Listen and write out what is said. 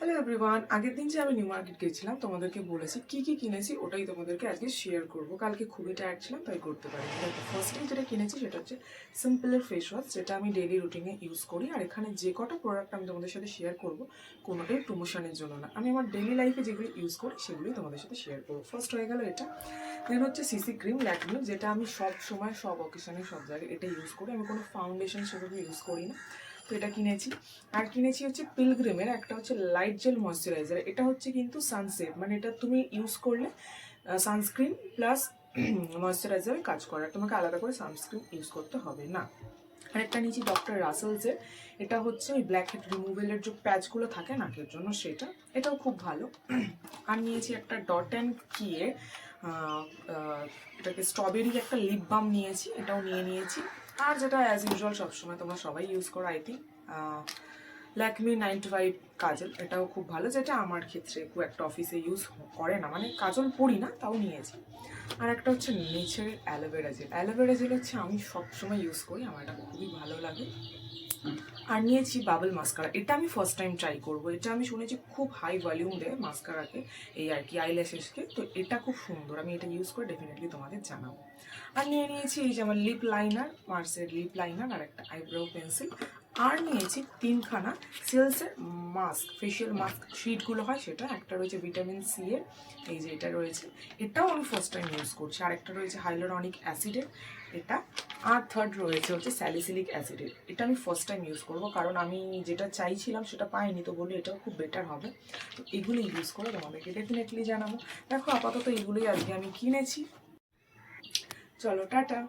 Hello everyone, আগের দিন যে আমি নিউ মার্কেট গেছিলাম তোমাদেরকে বলেছি কি কি কিনেছি, ওটাই তোমাদেরকে আজকে শেয়ার করব। কালকে খুবই টায়ার্ড ছিলাম তাই করতে পারিনি। দেখো, ফার্স্টেই যেটা কিনেছি সেটা হচ্ছে সিম্পলের ফেস ওয়াশ, যেটা আমি ডেইলি রুটিনে ইউজ করি। আর এখানে যে কটা প্রোডাক্ট আমি তোমাদের সাথে শেয়ার করব কোনোটাই প্রমোশনের জন্য না, আমি আমার ডেইলি লাইফে যেগুলো ইউজ করি সেগুলোই তোমাদের সাথে শেয়ার করবো। ফার্স্ট হয়ে গেল এটা। দেন হচ্ছে সিসি ক্রিম ল্যাকমির, যেটা আমি সব সময় সব অকেশনে সব জায়গায় এটা ইউজ করি। আমি কোনো ফাউন্ডেশন সেভাবে ইউজ করি না, তো এটা কিনেছি। আর কিনেছি হচ্ছে পিলগ্রিমের একটা হচ্ছে লাইট জেল ময়শ্চারাইজার। এটা হচ্ছে কিন্তু সানসেট, মানে এটা তুমি ইউজ করলে সানস্ক্রিন প্লাস ময়শ্চারাইজারের কাজ করে, আর তোমাকে আলাদা করে সানস্ক্রিন ইউজ করতে হবে না। আরেকটা নিয়েছি ডক্টর রাসেলসের, এটা হচ্ছে ওই ব্ল্যাক হেড রিমুভেলের যে প্যাচগুলো থাকে নাকের জন্য সেটা, এটাও খুব ভালো। আর নিয়েছি একটা ডট অ্যান্ড কিয়ের এটাকে স্ট্রবেরি একটা লিপ বাম নিয়েছি, এটাও নিয়েছি। আর যেটা অ্যাজ ইউজুয়াল সবসময় তোমরা সবাই ইউজ করো আই থিঙ্ক, ল্যাকমি 9 to 5 কাজল, এটাও খুব ভালো, যেটা আমার ক্ষেত্রে খুব একটা অফিসে ইউজ করে না, মানে কাজল পরি না তাও নিয়েছি। আর একটা হচ্ছে নেচারের অ্যালোভেরা জেল। অ্যালোভেরা জেল হচ্ছে আমি সবসময় ইউজ করি, আমার এটা খুবই ভালো লাগে। আর নিয়েছি বাবল মাস্কারা, এটা আমি ফার্স্ট টাইম ট্রাই করবো। এটা আমি শুনেছি খুব হাই ভলিউম দেয় মাস্কারাকে, এই আর কি আইল্যাশেসকে, তো এটা খুব সুন্দর, আমি এটা ইউজ করে ডেফিনেটলি তোমাদের জানাবো। আর নিয়েছি এই যে আমার লিপ লাইনার, মার্সের লিপ লাইনার, আর একটা আইব্রো পেন্সিল। আর নিয়েছি 3খানা সিলসের মাস্ক, ফেশিয়াল মাস্ক শিটগুলো হয় সেটা। একটা রয়েছে ভিটামিন সি এর, এই যে এটা রয়েছে, এটাও আমি ফার্স্ট টাইম ইউজ করছি। আর একটা রয়েছে হাইলোরনিক অ্যাসিডের এটা। আর থার্ড রয়েছে হচ্ছে স্যালিসিলিক অ্যাসিডের, এটা আমি ফার্স্ট টাইম ইউজ করবো, কারণ আমি যেটা চাইছিলাম সেটা পাইনি, তো বলি এটাও খুব বেটার হবে। তো এগুলো ইউজ করে তোমাদেরকে ডেফিনেটলি জানাবো। দেখো, আপাতত এগুলোই আজকে আমি কিনেছি। চলো টাটা।